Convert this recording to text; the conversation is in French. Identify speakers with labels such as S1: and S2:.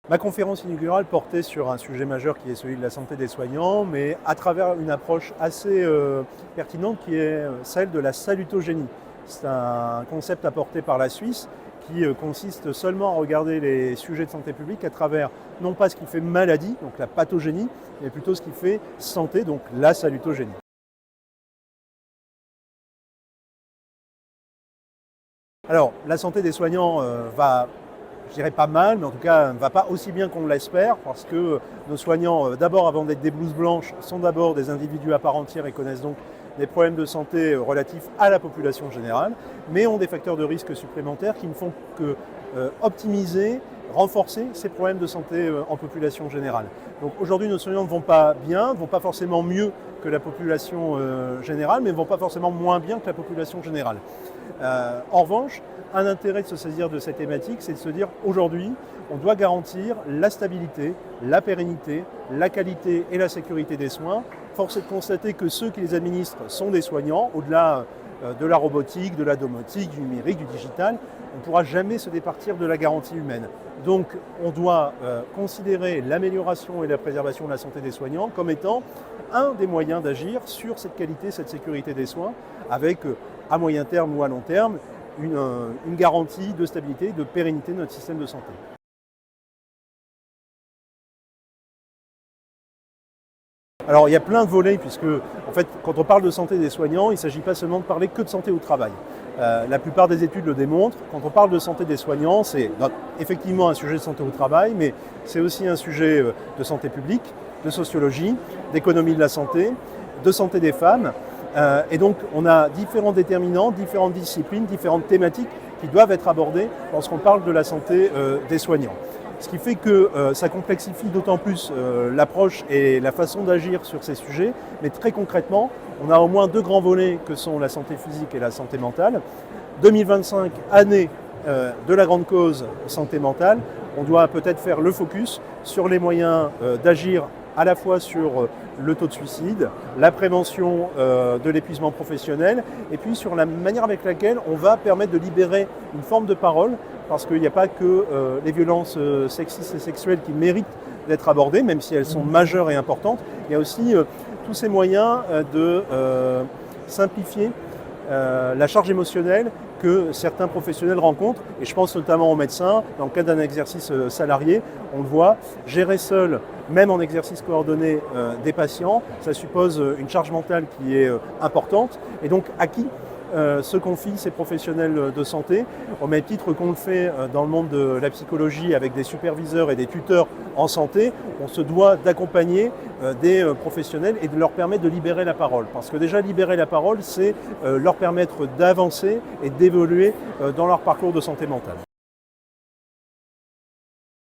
S1: Ma conférence inaugurale portait sur un sujet majeur qui est celui de la santé des soignants, mais à travers une approche assez pertinente qui est celle de la salutogénie. C'est un concept apporté par la Suisse qui consiste seulement à regarder les sujets de santé publique à travers non pas ce qui fait maladie, donc la pathogénie, mais plutôt ce qui fait santé, donc la salutogénie. Alors, la santé des soignants va, je dirais pas mal, mais en tout cas ne va pas aussi bien qu'on l'espère, parce que nos soignants, d'abord avant d'être des blouses blanches, sont d'abord des individus à part entière et connaissent donc des problèmes de santé relatifs à la population générale, mais ont des facteurs de risque supplémentaires qui ne font que optimiser, renforcer ces problèmes de santé en population générale. Donc aujourd'hui, nos soignants ne vont pas bien, ne vont pas forcément mieux que la population générale, mais ne vont pas forcément moins bien que la population générale. En revanche, un intérêt de se saisir de cette thématique, c'est de se dire aujourd'hui, on doit garantir la stabilité, la pérennité, la qualité et la sécurité des soins. Force est de constater que ceux qui les administrent sont des soignants, au-delà de la robotique, de la domotique, du numérique, du digital. On ne pourra jamais se départir de la garantie humaine. Donc on doit considérer l'amélioration et la préservation de la santé des soignants comme étant un des moyens d'agir sur cette qualité, cette sécurité des soins, avec à moyen terme ou à long terme une garantie de stabilité et de pérennité de notre système de santé. Alors il y a plein de volets puisque en fait quand on parle de santé des soignants, il ne s'agit pas seulement de parler que de santé au travail. La plupart des études le démontrent, quand on parle de santé des soignants, c'est effectivement un sujet de santé au travail, mais c'est aussi un sujet de santé publique, de sociologie, d'économie de la santé, de santé des femmes. Et donc on a différents déterminants, différentes disciplines, différentes thématiques qui doivent être abordées lorsqu'on parle de la santé des soignants. Ce qui fait que ça complexifie d'autant plus l'approche et la façon d'agir sur ces sujets. Mais très concrètement, on a au moins deux grands volets que sont la santé physique et la santé mentale. 2025, année de la grande cause santé mentale, on doit peut-être faire le focus sur les moyens d'agir à la fois sur le taux de suicide, la prévention de l'épuisement professionnel, et puis sur la manière avec laquelle on va permettre de libérer une forme de parole, parce qu'il n'y a pas que les violences sexistes et sexuelles qui méritent d'être abordées, même si elles sont majeures et importantes. Il y a aussi tous ces moyens de simplifier la charge émotionnelle que certains professionnels rencontrent, et je pense notamment aux médecins, dans le cadre d'un exercice salarié, on le voit, gérer seul, même en exercice coordonné, des patients, ça suppose une charge mentale qui est importante, et donc à qui se confient ces professionnels de santé, au même titre qu'on le fait dans le monde de la psychologie avec des superviseurs et des tuteurs en santé. On se doit d'accompagner des professionnels et de leur permettre de libérer la parole. Parce que déjà libérer la parole, c'est leur permettre d'avancer et d'évoluer dans leur parcours de santé mentale.